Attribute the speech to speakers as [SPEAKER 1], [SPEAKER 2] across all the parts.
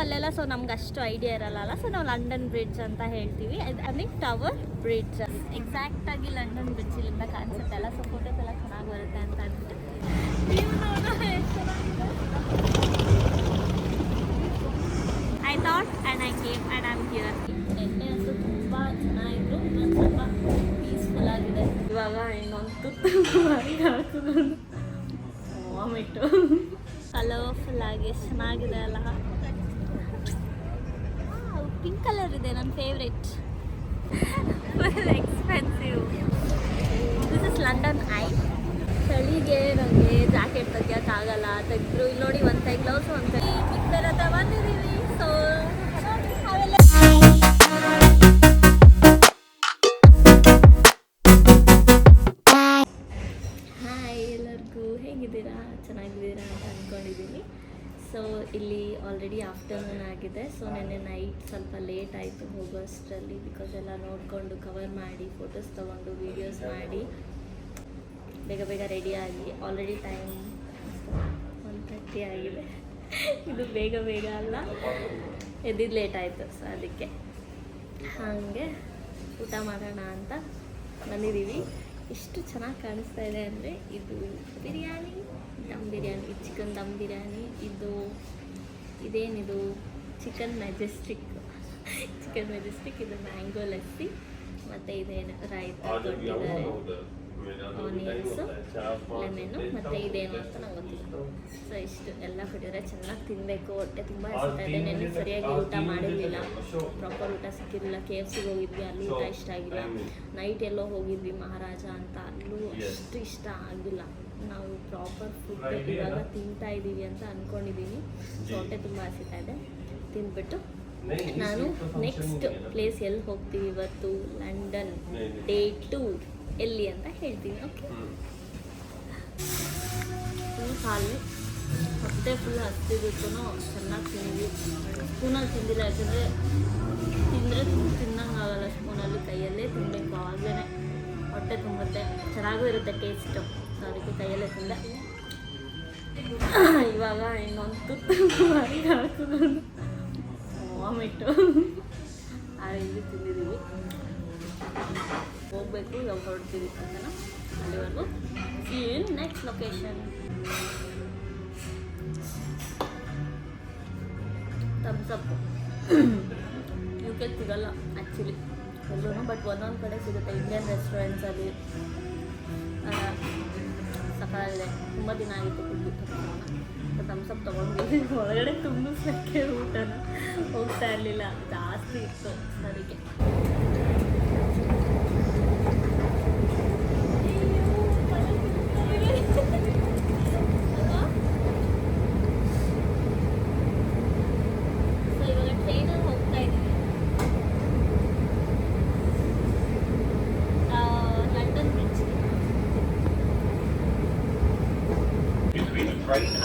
[SPEAKER 1] ಅಲ್ಲೆಲ್ಲ. ಸೊ ನಮ್ಗೆ ಅಷ್ಟು ಐಡಿಯಾ ಇರಲ್ಲ. ಸೊ ನಾವು ಲಂಡನ್ ಬ್ರಿಡ್ಜ್ ಅಂತ ಹೇಳ್ತೀವಿ. ಅಲ್ಲಿ ಟವರ್ ಬ್ರಿಡ್ಜ್ ಎಕ್ಸಾಕ್ಟಾಗಿ ಲಂಡನ್ ಬ್ರಿಡ್ಜ್ ಇಲ್ಲಿಂದ ಕಾಣಿಸುತ್ತೆ ಅಲ್ಲ. ಸೊ ಫೋಟೋಸ್ ಎಲ್ಲ ಚೆನ್ನಾಗಿ ಬರುತ್ತೆ ಅಂತ ಅಂದ್ಬಿಟ್ಟು I thought and I came and I am here. ಎಣ್ಣೆ ಅಂತೂ ತುಂಬ ಚೆನ್ನಾಗಿತ್ತು, ಇನ್ನೊಂದು ಸ್ವಲ್ಪ ಪೀಸ್ಫುಲ್ ಆಗಿದೆ. ಇವಾಗ ಇನ್ನೊಂದು ತುತ್ತು ಹಾಕಿದ್ರು ವಾಮಿಟ್ಟು. ಕಲರ್ಫುಲ್ ಆಗಿ ಚೆನ್ನಾಗಿದೆ ಅಲ್ಲ. ಪಿಂಕ್ ಕಲರ್ ಇದೆ, ನನ್ನ favourite. Expensive. This is London I. ಚಳಿಗೆ ನನಗೆ ಜಾಕೆಟ್ ತೆಗಿಯೋಕ್ಕಾಗಲ್ಲ. ತೆಗೆದ್ರು ಇಲ್ಲಿ ನೋಡಿ, ಒಂದು ಕೈ ಗ್ಲೌಸ್ ಒಂದು ಕೈ ಮಿಕ್ದೆಲ್ಲ ತಗೊಂಡಿದ್ದೀವಿ. ಸೊ ಅವೆಲ್ಲ ಹಾಯ್ ಎಲ್ಲರಿಗೂ, ಹೇಗಿದ್ದೀರಾ? ಚೆನ್ನಾಗಿದ್ದೀರಾ ಅಂತ ಅಂದ್ಕೊಂಡಿದ್ದೀನಿ. ಸೊ ಇಲ್ಲಿ ಆಲ್ರೆಡಿ ಆಫ್ಟರ್ನೂನ್ ಆಗಿದೆ. ಸೊ ನೆನ್ನೆ ನೈಟ್ ಸ್ವಲ್ಪ ಲೇಟ್ ಆಯಿತು ಹೋಗೋ ಅಷ್ಟರಲ್ಲಿ. ಬಿಕಾಸ್ ಎಲ್ಲ ನೋಡಿಕೊಂಡು ಕವರ್ ಮಾಡಿ, ಫೋಟೋಸ್ ತೊಗೊಂಡು ವೀಡಿಯೋಸ್ ಮಾಡಿ ಬೇಗ ಬೇಗ ರೆಡಿಯಾಗಿ ಆಲ್ರೆಡಿ ಟೈಮ್ 1:30 ಆಗಿದೆ. ಇದು ಬೇಗ ಬೇಗ ಅಲ್ಲ, ಎದ್ದಿದ್ದು ಲೇಟ್ ಆಯಿತು. ಸೊ ಅದಕ್ಕೆ ಹಾಗೆ ಊಟ ಮಾಡೋಣ ಅಂತ ಬಂದಿದ್ದೀವಿ. ಇಷ್ಟು ಚೆನ್ನಾಗಿ ಕಾಣಿಸ್ತಾ ಇದೆ ಅಂದರೆ ಇದು ಬಿರಿಯಾನಿ, ದಮ್ ಬಿರಿಯಾನಿ. ಇದು ಚಿಕನ್ ದಮ್ ಬಿರಿಯಾನಿ. ಇದೇನಿದು ಚಿಕನ್ ಮೆಜೆಸ್ಟಿಕ್. ಇದು ಮ್ಯಾಂಗೋ ಲಸ್ಸಿ. ಮತ್ತು ಇದೇನು ರಾಯ್ತ ಕೊಟ್ಟಿದ್ದಾರೆ, ಆನಿಯನ್ಸು, ಲೆಮೆನ್ನು, ಮತ್ತು ಇದೇನು ಅಂತ ನಂಗೆ ಗೊತ್ತಿಲ್ಲ. ಸೊ ಇಷ್ಟು ಎಲ್ಲ ಕೊಟ್ಟಿದ್ದಾರೆ. ಚೆನ್ನಾಗಿ ತಿನ್ನಬೇಕು, ಹೊಟ್ಟೆ ತುಂಬ ಹಸಿತಾ ಇದೆ. ನೆನ್ನೆ ಸರಿಯಾಗಿ ಊಟ ಮಾಡಿರಲಿಲ್ಲ, ಪ್ರಾಪರ್ ಊಟ ಸಿಕ್ಕಿರಲಿಲ್ಲ. KFCಗೆ ಹೋಗಿದ್ವಿ, ಅಲ್ಲಿ ಊಟ ಇಷ್ಟ ಆಗಿಲ್ಲ. ನೈಟ್ ಎಲ್ಲೋ ಹೋಗಿದ್ವಿ ಮಹಾರಾಜ ಅಂತ, ಅಲ್ಲೂ ಅಷ್ಟು ಇಷ್ಟ ಆಗಿಲ್ಲ. ನಾವು ಪ್ರಾಪರ್ ಫುಡ್ ಇವಾಗ ತಿಂತಾ ಇದ್ದೀವಿ ಅಂತ ಅಂದ್ಕೊಂಡಿದ್ದೀನಿ. ಸೊ ಹೊಟ್ಟೆ ತುಂಬ ಹಸಿತಾ ಇದೆ. ತಿಂದ್ಬಿಟ್ಟು ನಾನು ನೆಕ್ಸ್ಟ್ ಪ್ಲೇಸ್ ಎಲ್ಲಿ ಹೋಗ್ತೀವಿ ಇವತ್ತು, ಲಂಡನ್ ಡೇ 2 ಎಲ್ಲಿ ಅಂತ ಹೇಳ್ತೀನಿ. ಓಕೆ, ಫುಲ್ ಖಾಲಿ, ಹೊಟ್ಟೆ ಫುಲ್ ಹಸ್ತಿದ್ದು ಚೆನ್ನಾಗಿ ತಿಂದ್ವಿ. ಸ್ಪೂನಲ್ಲಿ ತಿಂದಿಲ್ಲ, ಯಾಕಂದರೆ ತಿಂದರೆ ತಿನ್ನಂಗೆ ಆಗಲ್ಲ. ಸ್ಪೂನಲ್ಲಿ ಕೈಯಲ್ಲೇ ತಿನ್ನಬೇಕು, ಆಗಲೇ ಹೊಟ್ಟೆ ತುಂಬುತ್ತೆ, ಚೆನ್ನಾಗೂ ಇರುತ್ತೆ ಟೇಸ್ಟು. ಸೊ ಅದಕ್ಕೆ ಕೈಯಲ್ಲೇ ತಿಂದೆ. ಇವಾಗ ಇನ್ನೊಂದು ತುತ್ತು ಹಾಕಿದ್ರು ವಾಮಿಟ್ಟು. ಆ ರೀತಿ ತಿಂದಿದ್ದೀವಿ. ಹೋಗಬೇಕು, ಇವಾಗ ಹೊರಡ್ತೀವಿ ಅಂತ. ಅಲ್ಲಿವರೆಗೂ see you in next location. Thumbs up UK ಸಿಗಲ್ಲ ಆ್ಯಕ್ಚುಲಿ ಎಲ್ಲೂ, ಬಟ್ ಒಂದೊಂದು ಕಡೆ ಸಿಗುತ್ತೆ. ಇಂಡಿಯನ್ ರೆಸ್ಟೋರೆಂಟ್ಸಲ್ಲಿ ಸಕಾಲೇ ತುಂಬ ದಿನ ಆಗಿತ್ತು ಕುಡಿದು. ಥಮ್ಸ್ ಅಪ್ ತೊಗೊಂಡಿದ್ವಿ. ಹೊರಗಡೆ ತುಂಬಿಸೋಕ್ಕೆ ಊಟನ ಹೋಗ್ತಾ ಇರಲಿಲ್ಲ, ಜಾಸ್ತಿ ಇತ್ತು. ಅದಕ್ಕೆ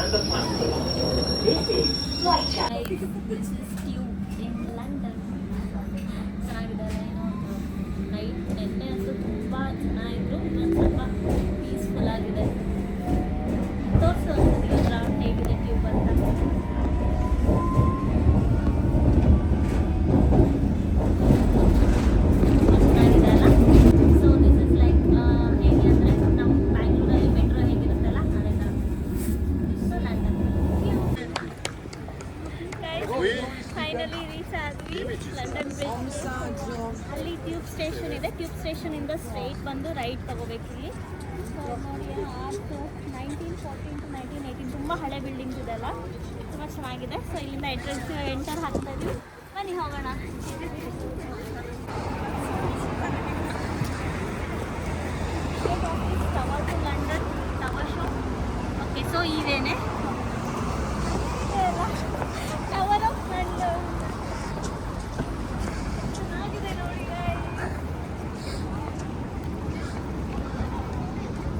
[SPEAKER 2] and the platform. This is Whitechapel.
[SPEAKER 1] This is Tube in London. ಚೆನ್ನಾಗಿದೆ. ನೈಟ್ ನೆನ್ನೆ ಅಂತೂ ತುಂಬ ಚೆನ್ನಾಗಿದ್ರು, ಇನ್ನೊಂದು ಸ್ವಲ್ಪ ಪೀಸ್ಫುಲ್ ಆಗಿದೆ. ತೋರಿಸು ಒಂದ್ಸತಿ ರೌಂಡ್ ಹೇಗಿದೆ ಟ್ಯೂಬ್ ಅಂತ. ಚೆನ್ನಾಗಿದೆ ಅಲ್ಲ. ಸೊ ದಿಸ್ ಇಸ್ ಲೈಕ್ ಹೇಗೆ ಅಂದರೆ ನಮ್ಮ ಬ್ಯಾಂಗ್ಳೂರಲ್ಲಿ ಮೆಟ್ರೋ ಹೇಗಿರುತ್ತಲ್ಲ ಅದೇ ಥರ. ಫೈನಲಿ ರೀಚ್ ಆದ್ವಿ ಲಂಡನ್ ಬ್ರಿಡ್ಜ್. ಅಲ್ಲಿ ಟ್ಯೂಬ್ ಸ್ಟೇಷನ್ ಇದೆ. ಟ್ಯೂಬ್ ಸ್ಟೇಷನಿಂದ ಸ್ಟ್ರೈಟ್ ಬಂದು ರೈಟ್ ತಗೋಬೇಕು ಇಲ್ಲಿ. ಸೊ ನೋಡಿ, ಆರ್ಚು 1914 to 1918 ತುಂಬ ಹಳೆ ಬಿಲ್ಡಿಂಗ್ಸ್ ಇದೆಲ್ಲ, ತುಂಬ ಚೆನ್ನಾಗಿದೆ. ಸೊ ಇಲ್ಲಿಂದ ಎಂಟರ್ ಹಾಕ್ತಾ ಇದ್ವಿ. ಬನ್ನಿ ಹೋಗೋಣ. Tower to London tower show. Okay, so ಇದೇನೆ ಟವರ್ ಆಫ್ ಲಂಡನ್. ಚೆನ್ನಾಗಿದೆ ನೋಡಿ.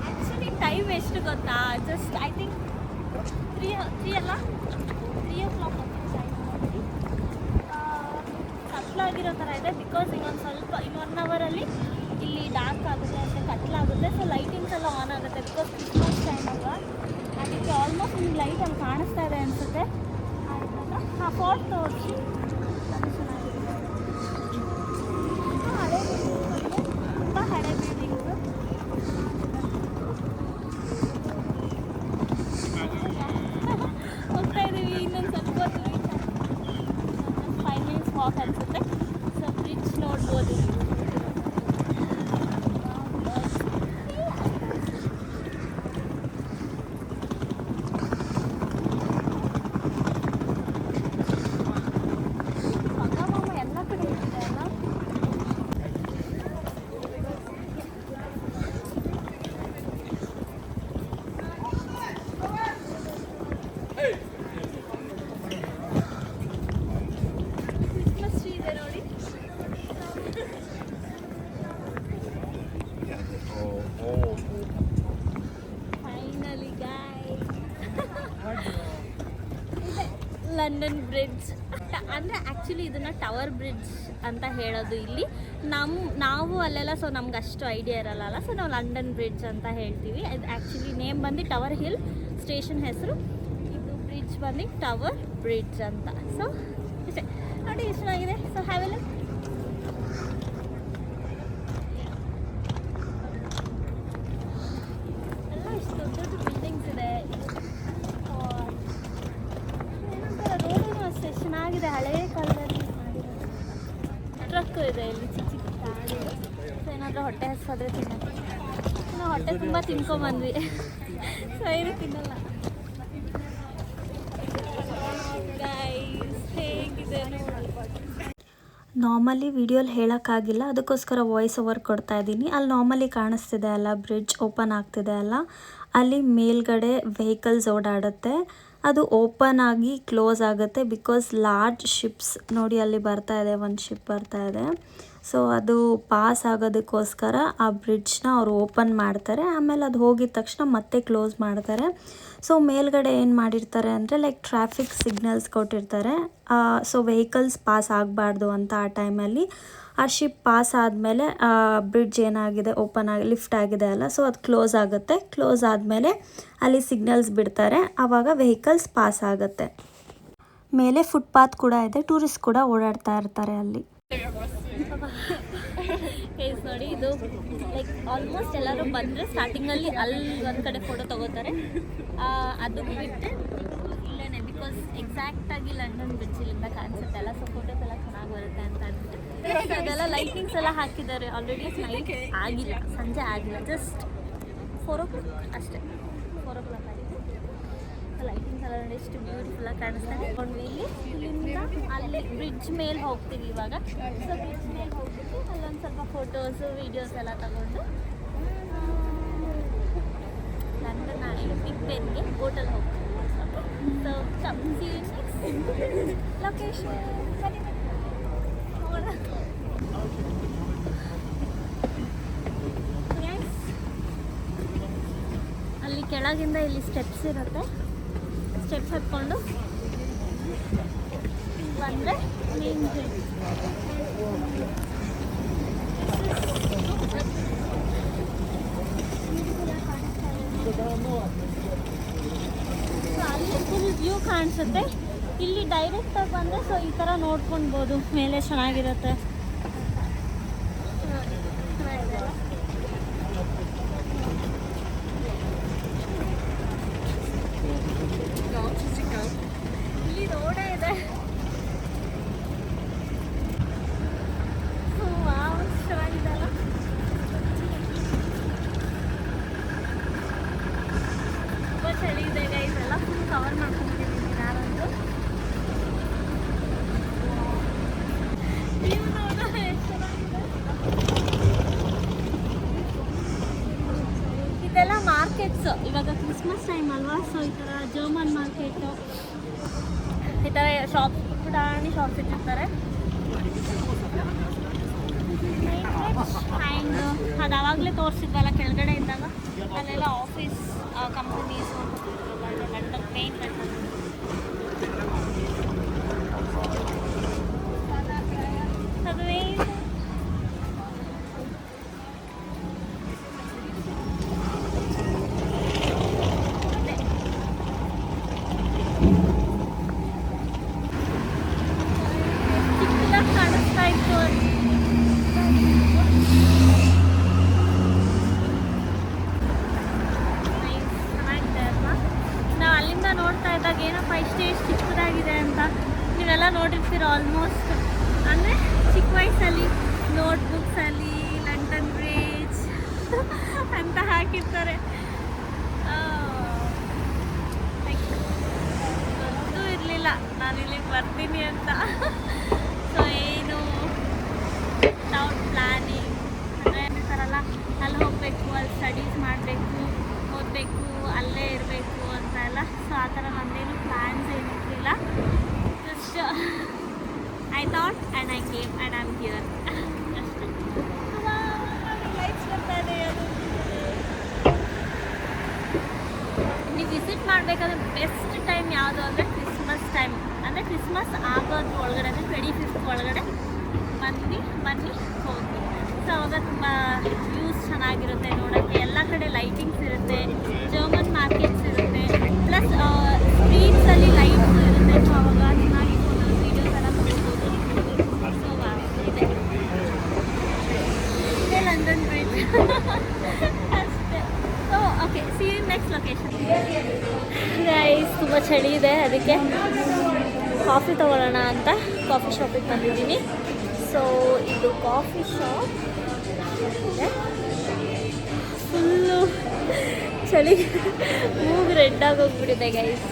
[SPEAKER 1] ಆ್ಯಕ್ಚುಲಿ ಟೈಮ್ ಎಷ್ಟು ಗೊತ್ತಾ? ಜಸ್ಟ್ ಐ ಥಿಂಕ್ 3 ಅಲ್ಲ 3 o'clock ಟೈಮ್ ನೋಡಿ. ಕತ್ಲಾಗಿರೋ ಥರ ಇದೆ. ಬಿಕಾಸ್ ಇನ್ನು 1 ಅವರಲ್ಲಿ ಇಲ್ಲಿ ಡಾರ್ಕ್ ಆಗುತ್ತೆ ಮತ್ತು ಕತ್ಲಾಗುತ್ತೆ. ಸೊ ಲೈಟಿಂಗ್ಸ್ ಎಲ್ಲ ಆನ್ ಆಗುತ್ತೆ. ಬಿಕಾಸ್ ಕ್ರಿಸ್ಮಸ್ ಟೈಮ್ ಅಲ್ವಾ, ಅದಕ್ಕೆ ಆಲ್ಮೋಸ್ಟ್ ನಿಮ್ಗೆ ಲೈಟ್ ಅಲ್ಲಿ ಕಾಣಿಸ್ತಾ ಇದೆ ಅನಿಸುತ್ತೆ. ಹಾಂ, ಫೋರ್ಟ್ ತೋರಿಸಿ. ಹಳೆ ಬಿಲ್ಡಿಂಗ್, ತುಂಬ ಹಳೆ ಬಿಲ್ಡಿಂಗು. ಹೋಗ್ತಾ ಇದ್ದೀವಿ, ಇನ್ನೊಂದು ಸ್ವಲ್ಪ ಹೊತ್ತು 5 minutes ವಾಕ್ ಅನಿಸುತ್ತೆ. ಸೊ ಬ್ರಿಡ್ಜ್ ನೋಡ್ಬೋದು. ಎಲ್ಲ ಕಡೆ ಇದೆ ಅಲ್ಲ. ಕ್ರಿಸ್ಮಸ್ ಟ್ರೀ ಇದೆ ನೋಡಿ. ಫೈನಲಿ ಗಾಯ್ಸ್, ಇದೆ ಲಂಡನ್ ಬ್ರಿಡ್ಜ್. ಅಂದರೆ ಆ್ಯಕ್ಚುಲಿ ಇದನ್ನು ಟವರ್ ಬ್ರಿಡ್ಜ್ ಅಂತ ಹೇಳೋದು ಇಲ್ಲಿ. ನಾವು ಅಲ್ಲೆಲ್ಲ, ಸೊ ನಮ್ಗೆ ಅಷ್ಟು ಐಡಿಯಾ ಇರಲ್ಲ. ಸೊ ನಾವು ಲಂಡನ್ ಬ್ರಿಡ್ಜ್ ಅಂತ ಹೇಳ್ತೀವಿ. ಇದು ಆ್ಯಕ್ಚುಲಿ ನೇಮ್ ಬಂದು ಟವರ್ ಹಿಲ್, ಸ್ಟೇಷನ್ ಹೆಸರು. ಇದು ಬ್ರಿಡ್ಜ್ ಬಂದು ಟವರ್ ಬ್ರಿಡ್ಜ್ ಅಂತ. ಸೊ ಇಷ್ಟೇ ನೋಡಿ, ಎಷ್ಟು ಚೆನ್ನಾಗಿದೆ. So have A look. ಎಲ್ಲ ಇಷ್ಟು ದೊಡ್ಡ ದೊಡ್ಡ ಬಿಲ್ಡಿಂಗ್ಸ್ ಇದೆ. ರೋಡೂ ಅಷ್ಟೇ ಚೆನ್ನಾಗಿದೆ, ಹಳೇ ಕಾಲದಲ್ಲಿ ಮಾಡಿರೋದು. ಟ್ರಕ್ ಇದೆ ಇಲ್ಲಿ, ಚಿಕ್ಕ ಚಿಕ್ಕ ಗಾಡಿ. ಸೊ ಏನಾದರೂ ಹೊಟ್ಟೆ ಹಸ್ವಾದ್ರೆ ತಿನ್ನೋದು. ನಾವು ಹೊಟ್ಟೆ ತುಂಬ ತಿನ್ಕೊಂಬಂದ್ವಿ. ಸೊ ಏನು ತಿನ್ನಲ್ಲ. ಗೈಸ್, ಹೇಗಿದೆ ನೋಡಿ.
[SPEAKER 3] ನಾರ್ಮಲಿ ವಿಡಿಯೋಲಿ ಹೇಳೋಕ್ಕಾಗಿಲ್ಲ, ಅದಕ್ಕೋಸ್ಕರ ವಾಯ್ಸ್ ಓವರ್ ಕೊಡ್ತಾ ಇದ್ದೀನಿ. ಅಲ್ಲಿ ನಾರ್ಮಲಿ ಕಾಣಿಸ್ತಿದೆ ಅಲ್ಲ, ಬ್ರಿಡ್ಜ್ ಓಪನ್ ಆಗ್ತಿದೆ ಅಲ್ಲ, ಅಲ್ಲಿ ಮೇಲ್ಗಡೆ ವೆಹಿಕಲ್ಸ್ ಓಡಾಡುತ್ತೆ. ಅದು ಓಪನ್ ಆಗಿ ಕ್ಲೋಸ್ ಆಗುತ್ತೆ ಬಿಕಾಸ್ ಲಾರ್ಜ್ ಶಿಪ್ಸ್ ನೋಡಿ ಅಲ್ಲಿ ಬರ್ತಾ ಇದೆ, ಒಂದು ಶಿಪ್ ಬರ್ತಾ ಇದೆ. ಸೊ ಅದು ಪಾಸ್ ಆಗೋದಕ್ಕೋಸ್ಕರ ಆ ಬ್ರಿಡ್ಜ್ನ ಅವರು ಓಪನ್ ಮಾಡ್ತಾರೆ. ಆಮೇಲೆ ಅದು ಹೋಗಿದ ತಕ್ಷಣ ಮತ್ತೆ ಕ್ಲೋಸ್ ಮಾಡ್ತಾರೆ. ಸೊ ಮೇಲ್ಗಡೆ ಏನು ಮಾಡಿರ್ತಾರೆ ಅಂದರೆ ಲೈಕ್ ಟ್ರಾಫಿಕ್ ಸಿಗ್ನಲ್ಸ್ ಕೊಟ್ಟಿರ್ತಾರೆ. ಸೊ ವೆಹಿಕಲ್ಸ್ ಪಾಸ್ ಆಗಬಾರ್ದು ಅಂತ ಆ ಟೈಮಲ್ಲಿ. ಆ ಶಿಪ್ ಪಾಸ್ ಆದಮೇಲೆ ಬ್ರಿಡ್ಜ್ ಏನಾಗಿದೆ, ಓಪನ್ ಆಗಿ ಲಿಫ್ಟ್ ಆಗಿದೆ ಅಲ್ಲ, ಸೊ ಅದು ಕ್ಲೋಸ್ ಆಗುತ್ತೆ. ಕ್ಲೋಸ್ ಆದಮೇಲೆ ಅಲ್ಲಿ ಸಿಗ್ನಲ್ಸ್ ಬಿಡ್ತಾರೆ, ಆವಾಗ ವೆಹಿಕಲ್ಸ್ ಪಾಸ್ ಆಗುತ್ತೆ. ಮೇಲೆ ಫುಟ್ಪಾತ್ ಕೂಡ ಇದೆ, ಟೂರಿಸ್ಟ್ ಕೂಡ ಓಡಾಡ್ತಾ ಇರ್ತಾರೆ ಅಲ್ಲಿ.
[SPEAKER 1] ಕೇಸ್ ನೋಡಿ, ಇದು ಲೈಕ್ ಆಲ್ಮೋಸ್ಟ್ ಎಲ್ಲರೂ ಬಂದರೆ ಸ್ಟಾರ್ಟಿಂಗಲ್ಲಿ ಅಲ್ಲಿ ಒಂದು ಕಡೆ ಫೋಟೋ ತೊಗೋತಾರೆ. ಅದು ಬಿಟ್ಟು ಇಲ್ಲೇ ಬಿಕಾಸ್ ಎಕ್ಸಾಕ್ಟಾಗಿ ಲಂಡನ್ ಬ್ರಿಡ್ಜ್ ಇಲ್ಲಿಂದ ಕಾಣಿಸುತ್ತೆ ಅಲ್ಲ, ಸೊ ಫೋಟೋಸ್ ಎಲ್ಲ ಚೆನ್ನಾಗಿ ಬರುತ್ತೆ ಅಂತ ಅಂದ್ಬಿಟ್ಟು ಅದೆಲ್ಲ ಲೈಟಿಂಗ್ಸ್ ಎಲ್ಲ ಹಾಕಿದ್ದಾರೆ. ಆಲ್ರೆಡಿ ನೈಟ್ ಆಗಿಲ್ಲ, ಸಂಜೆ ಆಗಿಲ್ಲ, ಜಸ್ಟ್ 4 o'clock ಅಷ್ಟೇ. 4 o'clock ಆಗಿದೆ. ಲೈಟಿಂಗ್ಸ್ ಎಲ್ಲ ನೋಡಿ ಎಷ್ಟು ಬ್ಯೂಟಿಫುಲ್ಲಾಗಿ ಕಾಣಿಸ್ತಾ ಇಟ್ಕೊಂಡ್ವಿ. ಇಲ್ಲಿಂದ ಅಲ್ಲಿ ಬ್ರಿಡ್ಜ್ ಮೇಲೆ ಹೋಗ್ತೀವಿ ಇವಾಗ. ಸೊ ಬ್ರಿಡ್ಜ್ ಮೇಲೆ ಹೋಗ್ಬಿಟ್ಟು ಅಲ್ಲೊಂದು ಸ್ವಲ್ಪ ಫೋಟೋಸು ವೀಡಿಯೋಸ್ ಎಲ್ಲ ತಗೊಂಡು ಲಂಡನ್ ಬಿಗ್ ಬೆನ್ಗೆ ಬೋಟಲ್ಲಿ ಹೋಗ್ತೀವಿ. ಸೊ ಲೊಕೇಶನ್ ಅಲ್ಲಿ ಕೆಳಗಿಂದ ಇಲ್ಲಿ ಸ್ಟೆಪ್ಸ್ ಇರುತ್ತೆ. ಸ್ಟೆಪ್ಸ್ ಹತ್ಕೊಂಡು ಬಂದರೆ ಮೇನ್ ಬ್ರಿಡ್ಜ್. ಅಲ್ಲಿ ಫುಲ್ ವ್ಯೂ ಕಾಣಿಸುತ್ತೆ. ಇಲ್ಲಿ ಡೈರೆಕ್ಟಾಗಿ ಬಂದರೆ ಸೊ ಈ ಥರ ನೋಡ್ಕೊಳ್ಬೋದು, ಮೇಲೆ ಚೆನ್ನಾಗಿರುತ್ತೆ. ಇಲ್ಲಿ ರೋಡೇ ಇದೆ. ಚೆನ್ನಾಗಿದೆಲ್ಲ. ತುಂಬ ಚಳಿ ಇದೆ ಗೈಸ್, ಎಲ್ಲ ಫುಲ್ ಕವರ್ ಮಾಡ್ಕೊಂಡಿದ್ದೀನಿ ಯಾರಂತೂ. ನೀವು ನೋಡೋಣ ಎಷ್ಟು ಚೆನ್ನಾಗಿದೆ. ಇದೆಲ್ಲ ಮಾರ್ಕೆಟ್ಸ್, ಇವಾಗ ಕ್ರಿಸ್ಮಸ್ ಟೈಮ್ ಅಲ್ವಾ, ಸೊ ಈ ಥರ ಜರ್ಮನ್ ಮಾರ್ಕೆಟು, ಈ ಥರ ಶಾಪ್ ಪುಟಾಣಿ ಶಾಪ್ಸ್ ಇಟ್ಟಿರ್ತಾರೆ. ಆ್ಯಂಡ್ ಅದು ಆವಾಗಲೇ ತೋರಿಸಿದ್ವಲ್ಲ ಕೆಳಗಡೆ ಇದ್ದಾಗ, ಅಲ್ಲೆಲ್ಲ office companies, London paint company. ಅದುವೇ ನೀವೆಲ್ಲ ನೋಡಿರ್ತೀರ ಆಲ್ಮೋಸ್ಟ್. ಅಂದರೆ ಚಿಕ್ಕ ವಯಸ್ಸಲ್ಲಿ ನೋಟ್ಬುಕ್ಸಲ್ಲಿ ಲಂಡನ್ ಬ್ರಿಡ್ಜ್ ಅಂತ ಹಾಕಿರ್ತಾರೆ. ಗೊತ್ತೂ ಇರಲಿಲ್ಲ ನಾನು ಇಲ್ಲಿಗೆ ಬರ್ತೀನಿ ಅಂತ. ಸೊ ಏನು ವಿತೌಟ್ ಪ್ಲ್ಯಾನಿಂಗ್, ಅಂದರೆ ಅಂತಾರಲ್ಲ ಅಲ್ಲಿ ಹೋಗಬೇಕು, ಅಲ್ಲಿ ಸ್ಟಡೀಸ್ ಮಾಡಬೇಕು, ಓದಬೇಕು, ಅಲ್ಲೇ ಇರಬೇಕು ಅಂತ ಎಲ್ಲ. ಸೊ ಆ ಥರ ನನ್ನದೇನು ಪ್ಲ್ಯಾನ್ಸ್ ಏನಿರಲಿಲ್ಲ. Just I thought and I came and I am here ಅಷ್ಟೇ. ಲೈಫ್ಸ್ ಬರ್ತಾ ಇದೆ. ಅದು ನೀವು ವಿಸಿಟ್ ಮಾಡಬೇಕಾದ್ರೆ ಬೆಸ್ಟ್ ಟೈಮ್ ಯಾವುದು ಅಂದರೆ ಕ್ರಿಸ್ಮಸ್ ಟೈಮ್. ಅಂದರೆ ಕ್ರಿಸ್ಮಸ್ ಆಗೋದ್ರ ಒಳಗಡೆ, ಅಂದರೆ 25th ಒಳಗಡೆ ಬನ್ನಿ ಹೋಗಿ. ಸೊ ಅವಾಗ ತುಂಬ ವ್ಯೂಸ್ ಚೆನ್ನಾಗಿರುತ್ತೆ ನೋಡೋಕ್ಕೆ. ಎಲ್ಲ ಕಡೆ ಲೈಟಿಂಗ್ಸ್ ಇರುತ್ತೆ, ಜರ್ಮನ್ ಮಾರ್ಕೆಟ್ಸ್ ಇರುತ್ತೆ, ಪ್ಲಸ್ ಸ್ಟ್ರೀಟ್ಸಲ್ಲಿ ಲೈಟ್ಸ್ ಇರುತ್ತೆ. ಸೊ ಅವಾಗ ಚೆನ್ನಾಗಿ ಫೋಟೋಸ್ ವೀಡಿಯೋಸ್ ಎಲ್ಲ ತೊಗೊಳ್ಬೋದು. ಸೊ ಇದೆ ಲಂಡನ್ ಬ್ರಿಡ್ಜ್ ಅಷ್ಟೇ. So okay, see you next location. Guys ತುಂಬ ಚಳಿ ಇದೆ, ಅದಕ್ಕೆ ಕಾಫಿ ತೊಗೊಳ್ಳೋಣ ಅಂತ ಕಾಫಿ ಶಾಪಿಗೆ ಬಂದಿದ್ದೀನಿ. ಸೊ ಇದು ಕಾಫಿ ಶಾಪ್ ಇದೆ. ಫುಲ್ಲು ಚಳಿ, ಮೂಗು ರೆಡ್ ಆಗೋಗ್ಬಿಟ್ಟಿದೆ ಗೈಸ್.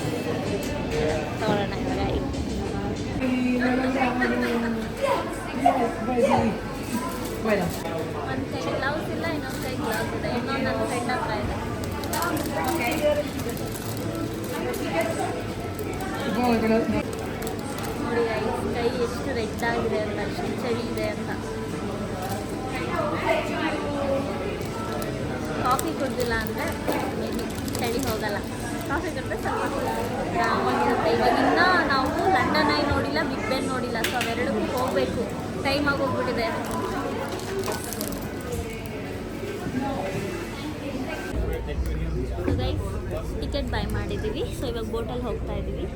[SPEAKER 1] ತೊಗೊಳ್ಳೋಣ ಇವಾಗ. ಒಂದು ಕೈ ಗ್ಲೌಸ್ ಇಲ್ಲ, ಇನ್ನೊಂದು ಕೈ ಗ್ಲೌಸ್ ಇದೆ, ಇನ್ನೊಂದು ನನ್ನ ಫ್ರೆಂಡ್ ಹತ್ರ ಇದೆ. ನೋಡಿ ಗೈಸ್, ಕೈ ಎಷ್ಟು ರೆಡ್ ಆಗಿದೆ ಅಂತ, ಅಷ್ಟು ಚಳಿ ಇದೆ ಅಂತ. ಕಾಫಿ ಕುಡ್ದಿಲ್ಲ ಅಂದರೆ ಮೇಬಿ ಚಳಿ ಹೋಗಲ್ಲ. ಕಾಫಿ ಕುಡಿದ್ರೆ ಸ್ವಲ್ಪ ಆರಾಮಾಗಿರುತ್ತೆ. ಇವಾಗಿನ್ನ ನಾವು ಲಂಡನ್ ಐ ನೋಡಿಲ್ಲ, ಬಿಗ್ ಬೆನ್ ನೋಡಿಲ್ಲ. ಸೊ ಅವೆರಡಕ್ಕೂ ಹೋಗಬೇಕು, ಟೈಮ್ ಆಗೋಗ್ಬಿಟ್ಟಿದೆ. ಗೈಸ್ ಟಿಕೆಟ್ ಬೈ ಮಾಡಿದ್ದೀವಿ. ಸೊ ಇವಾಗ ಬೋಟಲ್ಲಿ ಹೋಗ್ತಾ ಇದ್ದೀವಿ.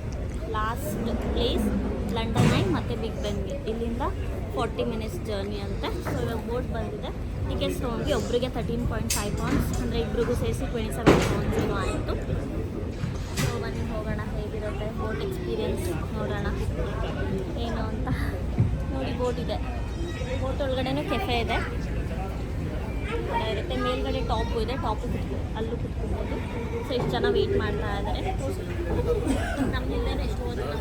[SPEAKER 1] ಲಾಸ್ಟ್ ಪ್ಲೇಸ್ ಲಂಡನ್ ಐ ಮತ್ತು ಬಿಗ್ ಬೆನ್ಗೆ. ಇಲ್ಲಿಂದ 40 ಮಿನಿಟ್ಸ್ ಜರ್ನಿ ಅಂತೆ. ಸೊ ಇವಾಗ ಬೋಟ್ ಬಂದಿದೆ. ಟಿಕೆಟ್ಸ್ ತೊಗೊಂಡು ಒಬ್ಬರಿಗೆ 13.5 ಪೌಂಡ್ಸ್, ಅಂದರೆ ಇಬ್ಬರಿಗೂ ಸೇರಿಸಿ 27 ಪೌಂಡ್ಸ್ ಏನೋ ಆಯಿತು. ಸೊ ಬನ್ನಿ ಹೋಗೋಣ, ಹೇಗಿರುತ್ತೆ ಬೋಟ್ ಎಕ್ಸ್ಪೀರಿಯೆನ್ಸ್ ನೋಡೋಣ ಏನು ಅಂತ. ನೋಡಿ ಬೋಟ್ ಇದೆ, ಬೋಟ್ ಒಳಗಡೆನೂ ಕೆಫೆ ಇದೆ ಇರುತ್ತೆ. ಮೇಲ್ಗಡೆ ಟಾಪು ಇದೆ, ಅಲ್ಲೂ ಕುತ್ಕೋಬೋದು. ಸೊ ಇಷ್ಟು ಜನ ವೆಯ್ಟ್ ಮಾಡ್ತಾ ಇದ್ದಾರೆ. ನಮ್ಮಿಂದ ಎಷ್ಟು ಓದಿಲ್ಲ.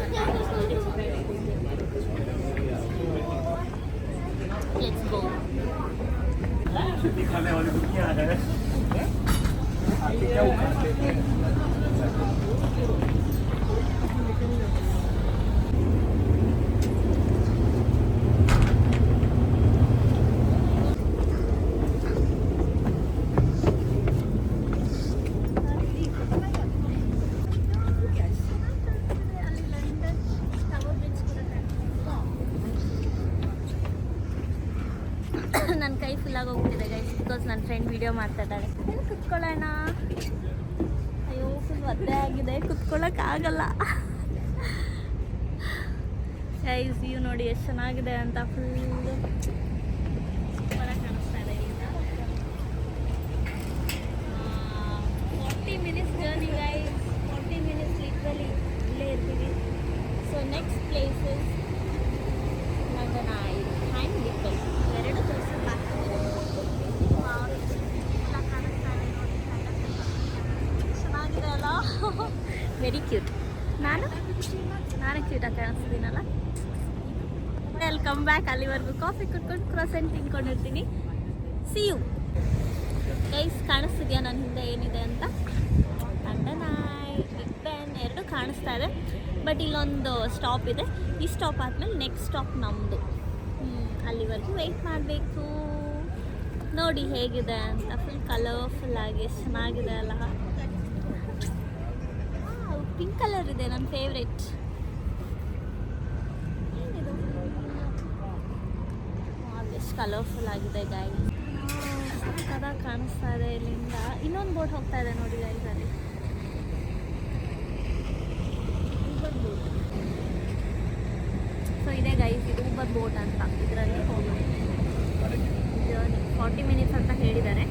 [SPEAKER 1] Let's go. ನನ್ನ ಕೈ ಫುಲ್ಲಾಗಿ ಹೋಗ್ಬಿಟ್ಟಿದೆ ಗೈಸ್, ಬಿಕಾಸ್ ನನ್ನ ಫ್ರೆಂಡ್ ವಿಡಿಯೋ ಮಾಡ್ತಾ ಇದ್ದಾಳೆ. ಕುತ್ಕೊಳ್ಳೋಣ. ಅಯ್ಯೋ ಫುಲ್ ಒದ್ದೆ ಆಗಿದೆ, ಕುತ್ಕೊಳ್ಳೋಕ್ಕಾಗಲ್ಲ ಗೈಸ್. ವ್ಯೂ ನೋಡಿ ಎಷ್ಟು ಚೆನ್ನಾಗಿದೆ ಅಂತ. ಫುಲ್ಲು ಸೂಪರಾಗಿ ಕಾಣಿಸ್ತಾ ಇದೆ. ಈಗ 40 minutes journey guys, 40 minutes literally ಇಲ್ಲೇ ಇರ್ತೀವಿ. So next places London Eye and Big Ben, ಎರಡು ತೋರಿಸೋದು ಚೆನ್ನಾಗಿದೆ ಅಲ್ಲ. Very cute. ನಾನು ಕ್ಯೂಟಾಗಿ ಕಾಣಿಸ್ತೀನಲ್ಲ. Welcome back. ಅಲ್ಲಿವರೆಗೂ ಕಾಫಿ ಕುಟ್ಕೊಂಡು ಕ್ರೋಸೆಂಟ್ ತಿನ್ಕೊಂಡಿರ್ತೀನಿ. See you guys. ಕಾಣಿಸ್ತಿದ್ಯಾ ನನ್ನ ಹಿಂದೆ ಏನಿದೆ ಅಂತ? ಲಂಡನ್ ಐ, ಬಿಗ್ ಬೆನ್ ಎರಡು ಕಾಣಿಸ್ತಾ ಇದೆ. ಬಟ್ ಇಲ್ಲೊಂದು ಸ್ಟಾಪ್ ಇದೆ. ಈ ಸ್ಟಾಪ್ ಆದಮೇಲೆ ನೆಕ್ಸ್ಟ್ ಸ್ಟಾಪ್ ನಮ್ಮದು. ಅಲ್ಲಿವರೆಗೂ ವೆಯ್ಟ್ ಮಾಡಬೇಕು. ನೋಡಿ ಹೇಗಿದೆ ಅಂತ. ಫುಲ್ ಕಲರ್ಫುಲ್ಲಾಗಿ ಎಷ್ಟು ಚೆನ್ನಾಗಿದೆ ಅಲ್ಲ. ಪಿಂಕ್ ಕಲರ್ ಇದೆ, ನನ್ನ ಫೇವ್ರೆಟ್. ಏನಿದು ಎಷ್ಟು ಕಲರ್ಫುಲ್ ಆಗಿದೆ ಗೈಸ್. ಸಕ್ಕತ್ತಾಗಿ ಕಾಣಿಸ್ತಾ ಇದೆ ಇಲ್ಲಿಂದ. ಇನ್ನೊಂದು ಬೋಟ್ ಹೋಗ್ತಾ ಇದೆ ನೋಡಿ ಗೈಸ್, ಅಲ್ಲಿ ಊಬರ್ ಬೋಟ್. ಸೊ ಇದೆ ಗೈಸ್, ಇದು ಊಬರ್ ಬೋಟ್ ಅಂತ. ಇದರಲ್ಲಿ ಹೋಗೋದು. ಜರ್ನಿ 40 ಮಿನಿಟ್ಸ್ ಅಂತ ಹೇಳಿದ್ದಾರೆ.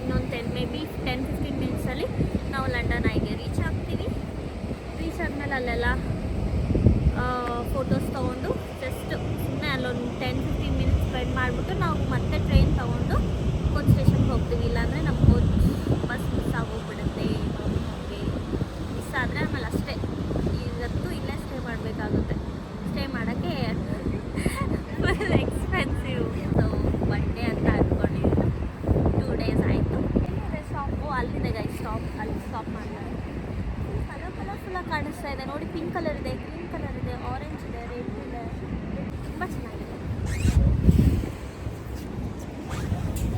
[SPEAKER 1] ಇನ್ನೊಂದು 10-15 ಮಿನಿಟ್ಸಲ್ಲಿ ನಾವು ಲಂಡನ್ ಐಗೆ ರೀಚ್ ಆಗ್ತೀವಿ. ರೀಚ್ ಆದಮೇಲೆ ಅಲ್ಲೆಲ್ಲ ಸಿಕ್ಕಿದ್ರೆ ನಾವು ಮತ್ತೆ ಟ್ರೈನ್ ತೊಗೊಂಡು ಕೋಚ್ ಸ್ಟೇಷನ್ಗೆ ಹೋಗ್ತೀವಿ. ಇಲ್ಲಾಂದರೆ ನಮ್ಮ ಕೋಚ್ ಬಸ್ ಮಿಸ್ ಆಗೋಗ್ಬಿಡುತ್ತೆ. ನಮಗೆ ಮಿಸ್ ಆದರೆ ಆಮೇಲೆ ಅಷ್ಟೇ, ಇವತ್ತು ಇಲ್ಲೇ ಸ್ಟೇ ಮಾಡಬೇಕಾಗುತ್ತೆ. ಸ್ಟೇ ಮಾಡೋಕ್ಕೆ ಫುಲ್ ಎಕ್ಸ್ಪೆನ್ಸಿವ್. ಸೊ 1 ಡೇ ಅಂತ ಅಂದ್ಕೊಂಡಿದ್ದೀನಿ. 2 ಡೇಸ್ ಆಯಿತು. ಸ್ಟಾಪು ಅಲ್ಲಿದೆ ಗೈ, ಸ್ಟಾಪ್ ಅಲ್ಲಿ ಸ್ಟಾಪ್ ಮಾಡ್ತಾರೆ. ಕಲರ್ಫುಲ್ಲಾಗಿ ಕಾಣಿಸ್ತಾ ಇದೆ ನೋಡಿ. ಪಿಂಕ್ ಕಲರ್ ಇದೆ, ಗ್ರೀನ್ ಕಲರ್ ಇದೆ, ಆರೆಂಜ್ ಇದೆ, ರೆಡ್ ಇದೆ. ತುಂಬ ಚೆನ್ನಾಗಿದೆ.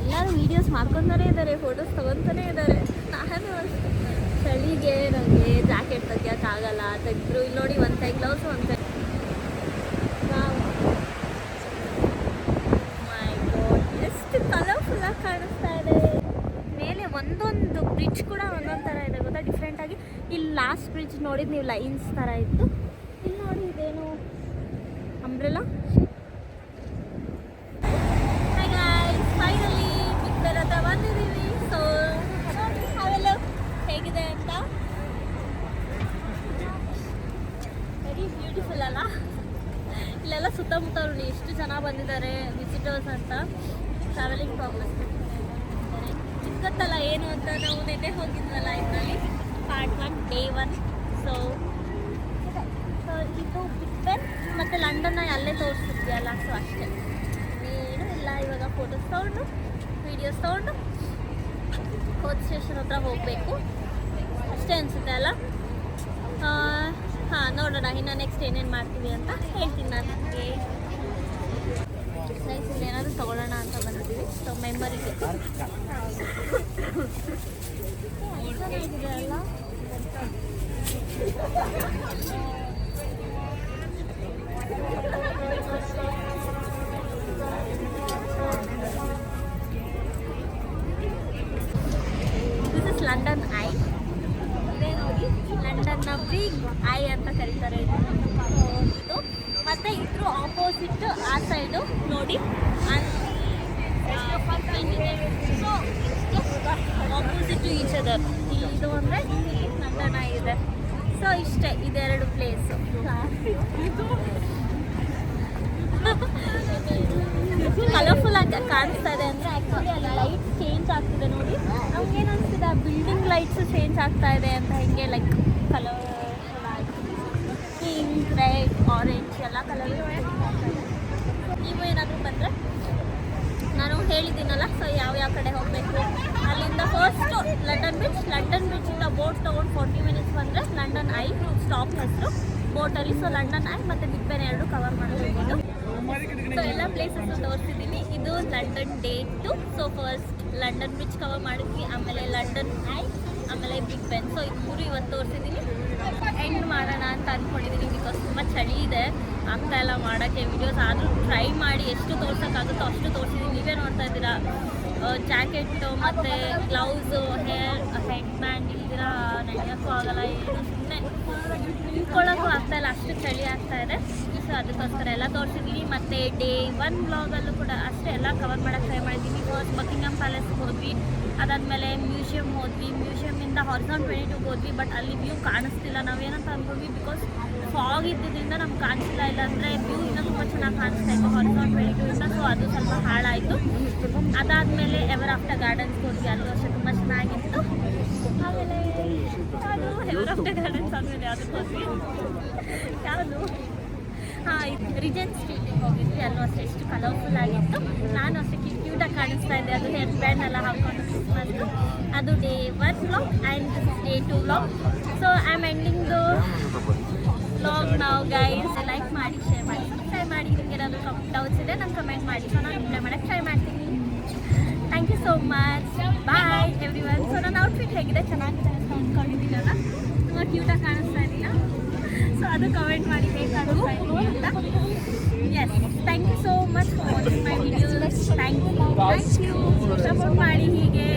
[SPEAKER 1] ಎಲ್ಲರೂ ವೀಡಿಯೋಸ್ ಮಾಡ್ಕೊತಾನೇ ಇದ್ದಾರೆ, ಫೋಟೋಸ್ ತೊಗೊತಾನೇ ಇದ್ದಾರೆ. ನಾನು ಚಳಿಗೆ ನನಗೆ ಜಾಕೆಟ್ ತೆಗಿಯೋಕ್ಕಾಗಲ್ಲ, ತೆಗೆದ್ರು. ಇಲ್ಲಿ ನೋಡಿ, ಒಂದು ಕೈ ಗ್ಲೌಸ್, ಒಂದು ಕೈ ಮೈ ಗಾಡ್, ಎಷ್ಟು ಕಲರ್ಫುಲ್ಲಾಗಿ ಕಾಣಿಸ್ತಾ ಇದೆ. ಮೇಲೆ ಒಂದೊಂದು ಬ್ರಿಡ್ಜ್ ಕೂಡ ಒಂದೊಂದು ಥರ ಇದೆ ಗೊತ್ತಾ, ಡಿಫ್ರೆಂಟಾಗಿ. ಇಲ್ಲಿ ಲಾಸ್ಟ್ ಬ್ರಿಡ್ಜ್ ನೋಡಿದ್ದು ನೀವು ಲೈನ್ಸ್ ಥರ ಇತ್ತು. ಇಲ್ಲಿ ನೋಡಿ, ಇದೇನು umbrella. Hi guys, finally Big Ben ಹತ್ರ ಬಂದಿದ್ದೀವಿ. ಸೊ ಅವೆಲ್ಲ ಹೇಗಿದೆ ಅಂತ. ವೆರಿ ಬ್ಯೂಟಿಫುಲ್ ಅಲ್ಲ? ಇಲ್ಲೆಲ್ಲ ಸುತ್ತಮುತ್ತ ನೋಡಿ ಎಷ್ಟು ಜನ ಬಂದಿದ್ದಾರೆ ವಿಸಿಟರ್ಸ್ ಅಂತ. ಟ್ರಾವೆಲಿಂಗ್ ಪ್ರಾಬ್ಲಮ್ಸ್ ಗೊತ್ತಲ್ಲ ಏನು ಅಂತ. ನಾವು ನೆನ್ನೆ ಹೋಗಿದ್ವಲ್ಲ ಇದರಲ್ಲಿ, ಪಾರ್ಟ್ 1 ಡೇ 1. ಸೊ ಇದು ಬಿಗ್ ಬೆನ್ ಮತ್ತು ಲಂಡನ್ನ ಅಲ್ಲೇ ತೋರಿಸ್ತಿದ್ಯಲ್ಲ. ಸೊ ಅಷ್ಟೇ, ಏನೂ ಇಲ್ಲ. ಇವಾಗ ಫೋಟೋಸ್ ತೊಗೊಂಡು ವೀಡಿಯೋಸ್ ತೊಗೊಂಡು ಕೋಚ್ ಸ್ಟೇಷನ್ ಹತ್ರ ಹೋಗಬೇಕು ಅಷ್ಟೇ ಅನಿಸುತ್ತೆ ಅಲ್ಲ. ಹಾಂ, ನೋಡೋಣ ಇನ್ನು ನೆಕ್ಸ್ಟ್ ಏನೇನು ಮಾಡ್ತೀವಿ ಅಂತ ಹೇಳ್ತೀನಿ ನಾನು ನಿಮಗೆ. ನೈಸ್, ಇಲ್ಲಿ ಏನಾದರೂ ತೊಗೊಳ್ಳೋಣ ಅಂತ ಬಂದಿದ್ದೀವಿ. ಸೊ ಮೆಮರಿಗೆ ಅಲ್ಲ. This is London I. ಇದೇ ನೋಡಿ, ಲಂಡನ್ನ ಬಿಗ್ ಐ ಅಂತ ಕರೀತಾರೆ ಇದು. ಮತ್ತು ಇದ್ರ ಆಪೋಸಿಟ್ ಆ ಸೈಡು ನೋಡಿ, ಸೊ ಆಪೋಸಿಟ್ ಈಚ್ ಅದರ್. ಇದು ಅಂದರೆ ಲಂಡನ್ ಐ ಇದೆ. ಸೊ ಇಷ್ಟೇ, ಇದೆರಡು ಪ್ಲೇಸು. ಕಲರ್ಫುಲ್ ಆಗಿ ಕಾಣಿಸ್ತಾ ಇದೆ ಅಂದರೆ ಆ್ಯಕ್ಚುಲಿ ಅಲ್ಲಿ ಲೈಟ್ಸ್ ಚೇಂಜ್ ಆಗ್ತಿದೆ ನೋಡಿ. ನಮ್ಗೇನು ಅನಿಸ್ತಿದೆ, ಆ ಬಿಲ್ಡಿಂಗ್ ಲೈಟ್ಸು ಚೇಂಜ್ ಆಗ್ತಾ ಇದೆ ಅಂತ. ಹಿಂಗೆ ಲೈಕ್ ಕಲರ್ಫುಲ್ ಆಗಿ ಪಿಂಕ್, ರೆಡ್, ಆರೆಂಜ್ ಎಲ್ಲ ಕಲರ್ ಚೇಂಜ್ ಆಗ್ತಾ ಇದೆ. ನೀವು ಏನಾದರೂ ಬಂದರೆ ನಾನು ಹೇಳಿದ್ದೀನಲ್ಲ, ಸೊ ಯಾವ ಕಡೆ ಹೋಗಬೇಕು. ಅಲ್ಲಿಂದ ಫಸ್ಟು ಲಂಡನ್ ಬ್ರಿಡ್ಜಿಂದ ಬೋಟ್ ತೊಗೊಂಡು 40 ಮಿನಿಟ್ಸ್ ಬಂದರೆ ಲಂಡನ್ ಐ ಸ್ಟಾಪ್ ಹೆಸರು ಬೋಟಲ್ಲಿ. ಸೊ ಲಂಡನ್ ಐ ಮತ್ತು ಬಿಗ್ ಬೆನ್ 2 ಕವರ್ ಮಾಡಬೇಕು. ಸೊ ಎಲ್ಲ ಪ್ಲೇಸಸ್ಸು ತೋರಿಸಿದ್ದೀನಿ. ಇದು London day 2. So first London bridge cover ಮಾಡಿದ್ವಿ, ಆಮೇಲೆ ಲಂಡನ್ ಐ, ಆಮೇಲೆ ಬಿಗ್ ಬೆನ್. ಸೊ ಇದು 3 ಇವತ್ತು ತೋರಿಸಿದ್ದೀನಿ. ಎಂಡ್ ಮಾಡೋಣ ಅಂತ ಅಂದ್ಕೊಂಡಿದ್ದೀನಿ, ಬಿಕಾಸ್ ತುಂಬ ಚಳಿ ಇದೆ, ಆಗ್ತಾ ಎಲ್ಲ ಮಾಡೋಕ್ಕೆ ವೀಡಿಯೋಸ್. ಆದರೂ ಟ್ರೈ ಮಾಡಿ ಎಷ್ಟು ತೋರ್ಸೋಕ್ಕಾಗುತ್ತೋ ಅಷ್ಟು ತೋರಿಸಿದ್ದೀನಿ. ನೀವೇ ನೋಡ್ತಾ ಇದ್ದೀರಾ, ಜಾಕೆಟ್ಟು ಮತ್ತು ಗ್ಲೌಸು, ಹೆಡ್ ಬ್ಯಾಂಡ್ ಇಲ್ದಿರ ನಡೆಯೋಕ್ಕೂ ಆಗಲ್ಲ, ಏನು ಸುಮ್ಮನೆ ನಿಂತ್ಕೊಳ್ಳೋಕ್ಕೂ ಆಗ್ತಾಯಿಲ್ಲ, ಅಷ್ಟು ಚಳಿ ಆಗ್ತಾಯಿದೆ. ಸೊ ಅದಕ್ಕೋಸ್ಕರ ಎಲ್ಲ ತೋರಿಸಿದ್ದೀನಿ. ಮತ್ತು ಡೇ 1 ವ್ಲಾಗಲ್ಲೂ ಕೂಡ ಅಷ್ಟೇ ಎಲ್ಲ ಕವರ್ ಮಾಡೋಕ್ಕೆ ಟ್ರೈ ಮಾಡಿದ್ದೀನಿ. ಫಸ್ಟ್ ಬಕಿಂಗಮ್ ಪ್ಯಾಲೇಸ್ಗೆ ಹೋದ್ವಿ, ಅದಾದಮೇಲೆ ಮ್ಯೂಸಿಯಮ್ ಹೋದ್ವಿ. ಮ್ಯೂಸಿಯಮಿಂದ ಹಾರಿಝಾನ್ 22 ಹೋದ್ವಿ, ಬಟ್ ಅಲ್ಲಿ ವ್ಯೂ ಕಾಣಿಸ್ತಿಲ್ಲ. ನಾವೇನಂತ ಅಂದ್ಕೊಂಡ್ವಿ, ಬಿಕಾಸ್ ಫಾಗ್ ಇದ್ದಿದ್ದರಿಂದ ನಮ್ಗೆ ಕಾಣಿಸ್ತಿಲ್ಲ. ಇಲ್ಲಾಂದರೆ ವ್ಯೂ ಇನ್ನೂ ತುಂಬ ಚೆನ್ನಾಗಿ ಕಾಣಿಸ್ತಾ ಇತ್ತು ಹಾರಿಝಾನ್ 22 ಇಂದ. ಸೊ ಅದು ಸ್ವಲ್ಪ ಹಾಳಾಯಿತು. ಅದಾದಮೇಲೆ ಎವರ್ ಆಫ್ಟರ್ ಗಾರ್ಡನ್ಸ್ಗೆ ಹೋದ್ವಿ, ಅಲ್ಲೂ ಅಷ್ಟೇ ತುಂಬ ಚೆನ್ನಾಗಿತ್ತು. ಆಮೇಲೆ ಅದು ಎವರ್ ಆಫ್ಟರ್ ಗಾರ್ಡನ್ಸ್ ಆದಮೇಲೆ ಅದಕ್ಕೆ ಹೋದ್ವಿ, ಯಾವುದು ರಿಜೆಂಟ್ ಸ್ಟ್ರೀಟಿಗೆ ಹೋಗಿದ್ವಿ. ಅಲ್ಲೂ ಅಷ್ಟೇ ಎಷ್ಟು ಕಲರ್ಫುಲ್ ಆಗಿತ್ತು. ನಾನು ಅಷ್ಟೇ ಕ್ಯೂಟಾಗಿ ಕಾಣಿಸ್ತಾ ಇದ್ದೆ. ಅದು ಹೇರ್ ಬ್ಯಾಂಡ್ ಎಲ್ಲ ಹಾಕ್ಕೊಂಡು ಕ್ರಿಸ್ಮಸ್. ಅದು day 1 vlog and day 2 vlog. So I am ending the vlog ನಾವು ಗೈಸ್. ಲೈಕ್ ಮಾಡಿ, ಶೇರ್ ಮಾಡಿ, ಸಬ್ಸ್ಕ್ರೈಬ್ ಮಾಡಿ. ನಿಮಗೆ ಏನಾದರೂ ಡೌಟ್ಸ್ ಇದೆ ನಂಗೆ ಕಮೆಂಟ್ ಮಾಡಿ. ಸೊ ನಾನು ರಿಪ್ಲೈ ಮಾಡೋಕ್ಕೆ ಟ್ರೈ ಮಾಡ್ತೀನಿ. Thank you so much. Bye everyone. So ನನ್ನ ಔಟ್ಫಿಟ್ ಹೇಗಿದೆ, ಚೆನ್ನಾಗಿದೆ ಅಂತ ಅಂದ್ಕೊಂಡಿದ್ದೀನಲ್ಲ, ತುಂಬ ಕ್ಯೂಟಾಗಿ ಕಾಣಿಸ್ತಾ ಇದ್ದೀನ. ಸೊ ಅದು ಕಮೆಂಟ್ ಮಾಡಿ ಹೇಗೆ ಕಾಣಿಸ್ತಾ ಇದ್ದೀನಿ ಅಂತ. Yes, thank you so much for watching my videos. Thank you support ಮಾಡಿ ಹೀಗೆ.